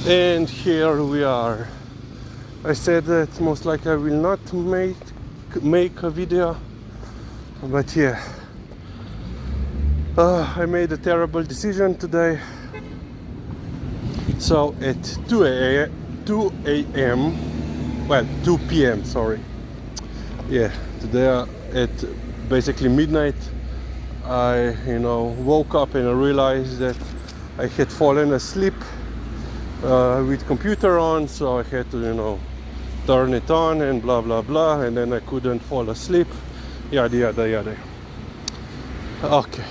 And here we are. I said that most likely I will not make a video, but yeah, I made a terrible decision today. So at 2 p.m. sorry. Yeah, today at basically midnight, I woke up and I realized that I had fallen asleep with computer on, so I had to turn it on and blah blah blah, and then I couldn't fall asleep, yada yada yada. Okay,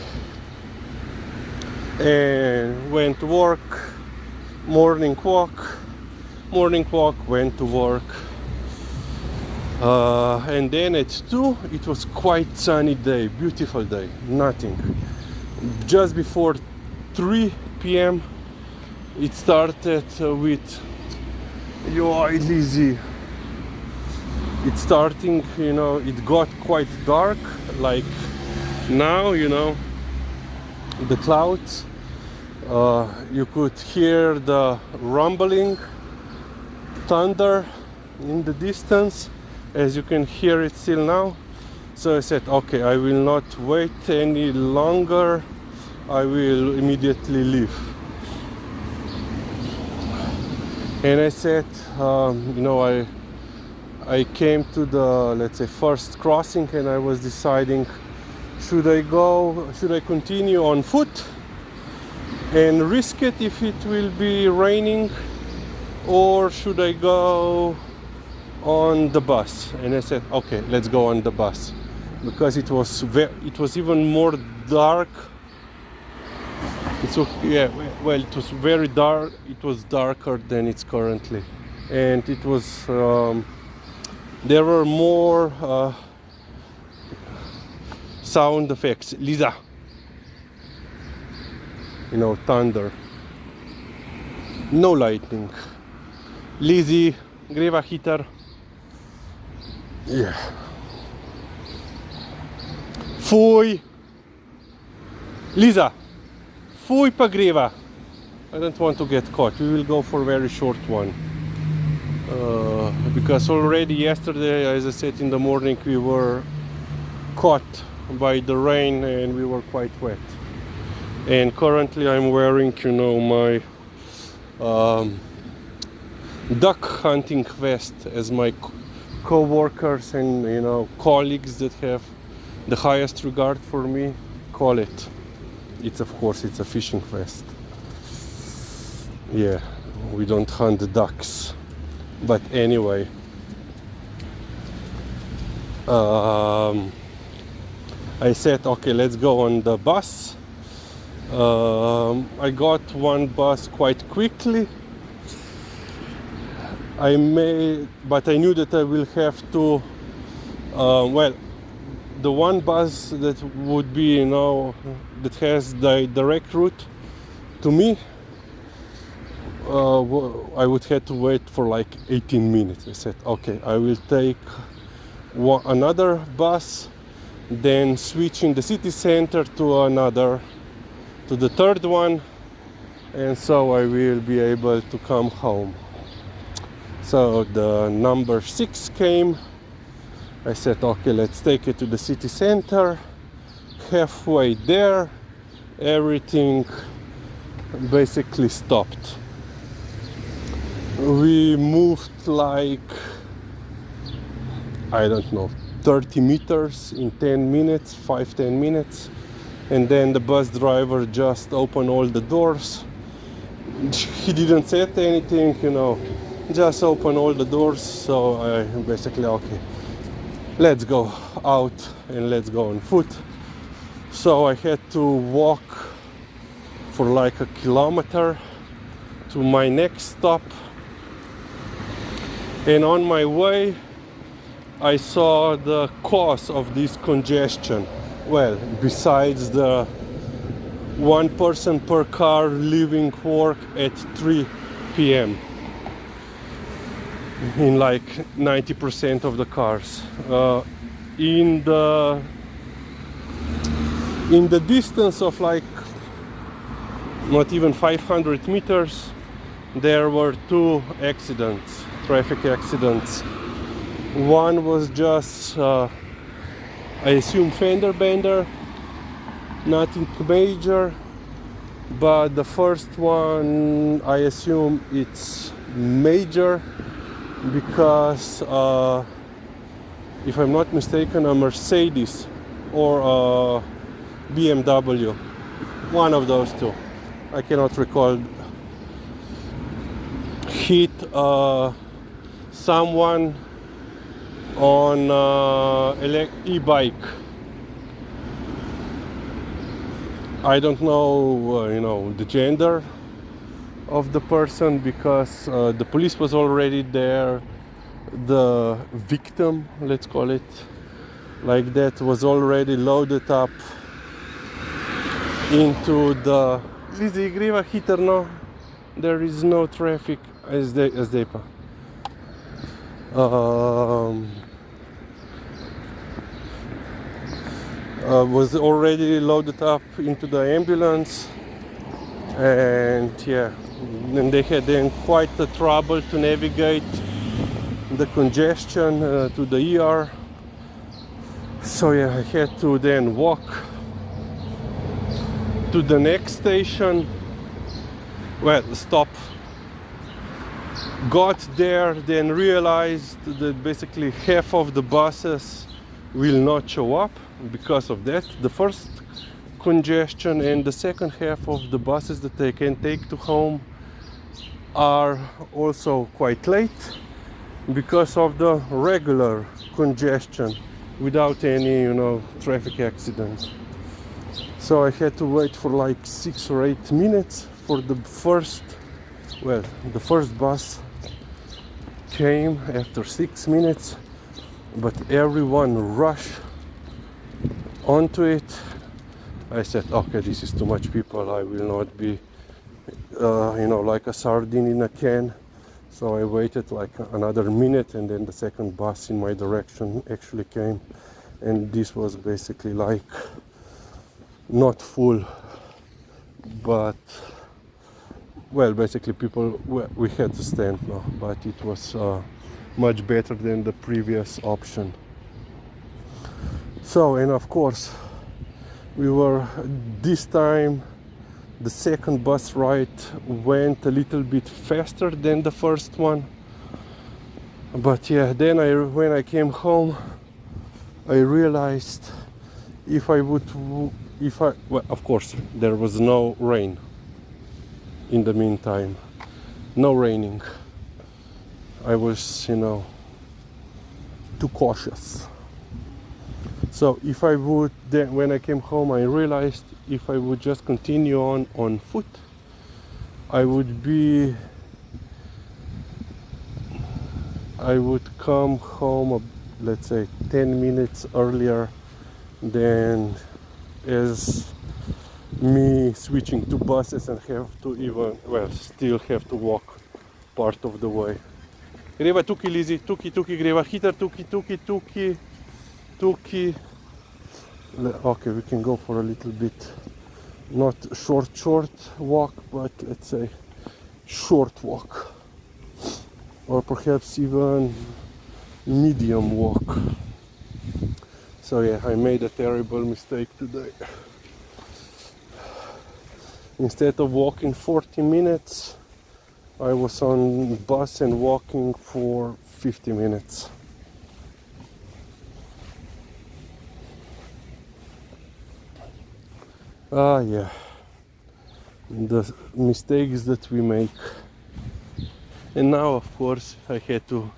and went to work, morning walk, went to work, and then at 2 it was quite sunny day, beautiful day, nothing. Just before 3 p.m. it started with Lizzie. It's starting, it got quite dark, like now, the clouds. You could hear the rumbling thunder in the distance, as you can hear it still now. So I said, okay, I will not wait any longer, I will immediately leave. And I said, I came to the, let's say, first crossing, and I was deciding, should I continue on foot and risk it if it will be raining, or should I go on the bus? And I said, okay, let's go on the bus, because it was even more dark. It was very dark. It was darker than it's currently, and it was there were more sound effects. Liza, thunder, no lightning. Lizzie, greva hitter. Yeah. Fuj, Liza. Fuj pa greva. I don't want to get caught. We will go for a very short one. Because already yesterday, as I said in the morning, we were caught by the rain and we were quite wet. And currently I'm wearing, my duck hunting vest, as my co-workers and colleagues that have the highest regard for me call it. It's a fishing vest. Yeah, we don't hunt the ducks. But anyway, I said, okay, let's go on the bus. I got one bus quite quickly. But I knew that I will have to, the one bus that would be, that has the direct route to me, I would have to wait for like 18 minutes. I said, okay, I will take another bus, then switch in the city center to the third one, and so I will be able to come home. So the number 6 came. I said, okay, let's take it to the city center. Halfway there, everything basically stopped. We moved like, I don't know, 30 meters in 10 minutes, 5-10 minutes. And then the bus driver just opened all the doors. He didn't say anything, just opened all the doors. So I basically, okay, let's go out and let's go on foot. So I had to walk for like a kilometer to my next stop. And on my way, I saw the cause of this congestion. Well, besides the one person per car leaving work at 3 p.m. in like 90% of the cars. In the distance of like not even 500 meters, there were two accidents, traffic accidents. One was just, I assume, fender bender, nothing major. But the first one, I assume it's major because, if I'm not mistaken, a Mercedes or a BMW, one of those two, I cannot recall, hit someone on e-bike. I don't know, the gender of the person because the police was already there. The victim, let's call it like that, was already loaded up into the... Liza, igriva hitro, there is no traffic as they pa. Was already loaded up into the ambulance, and yeah, and they had then quite the trouble to navigate the congestion to the ER. So yeah, I had to then walk to the next station. Well, stop. Got there, then realized that basically half of the buses will not show up because of that. The first congestion, and the second half of the buses that they can take to home are also quite late because of the regular congestion without any, traffic accident. So I had to wait for like 6 or 8 minutes for the first bus came after 6 minutes, but everyone rushed onto it. I said, okay, this is too much people, I will not be like a sardine in a can. So I waited like another minute, and then the second bus in my direction actually came, and this was basically like not full, but basically people, we had to stand now, but it was much better than the previous option. So, and of course we were, this time the second bus ride went a little bit faster than the first one. But yeah, then when I came home, I realized of course there was no rain in the meantime, no raining. I was, too cautious. So if I would, then when I came home, I realized if I would just continue on foot, I would come home, let's say 10 minutes earlier than as me switching to buses and have to still have to walk part of the way. Greva tuki, Lizzy, tuki, greva hitar, tuki. Okay, we can go for a little bit, not short walk, but let's say short walk, or perhaps even medium walk. So yeah, I made a terrible mistake today. Instead of walking 40 minutes, I was on bus and walking for 50 minutes. Yeah, the mistakes that we make. And now, of course, I had to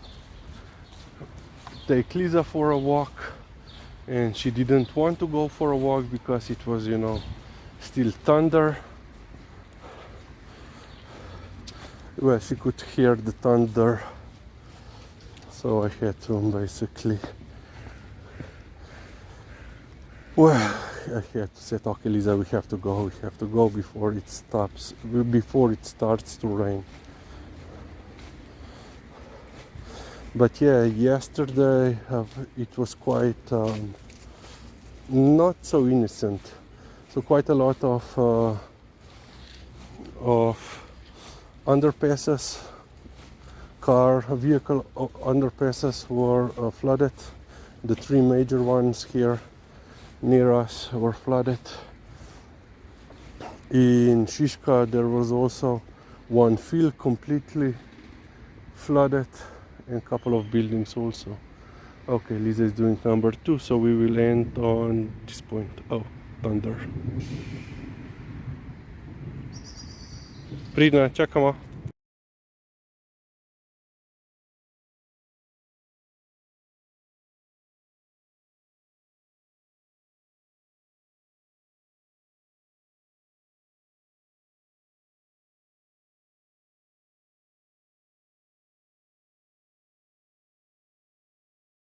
take Liza for a walk, and she didn't want to go for a walk because it was, still thunder. Well, she could hear the thunder, so I had to basically, I had to say, okay, Liza, we have to go before it starts to rain. But yeah, yesterday it was quite not so innocent. So quite a lot of underpasses, vehicle underpasses were flooded. The three major ones here near us were flooded. In Shishka there was also one field completely flooded and a couple of buildings also. Okay, Liza is doing number 2, so we will end on this point. Oh, thunder. Pridna, čakamo.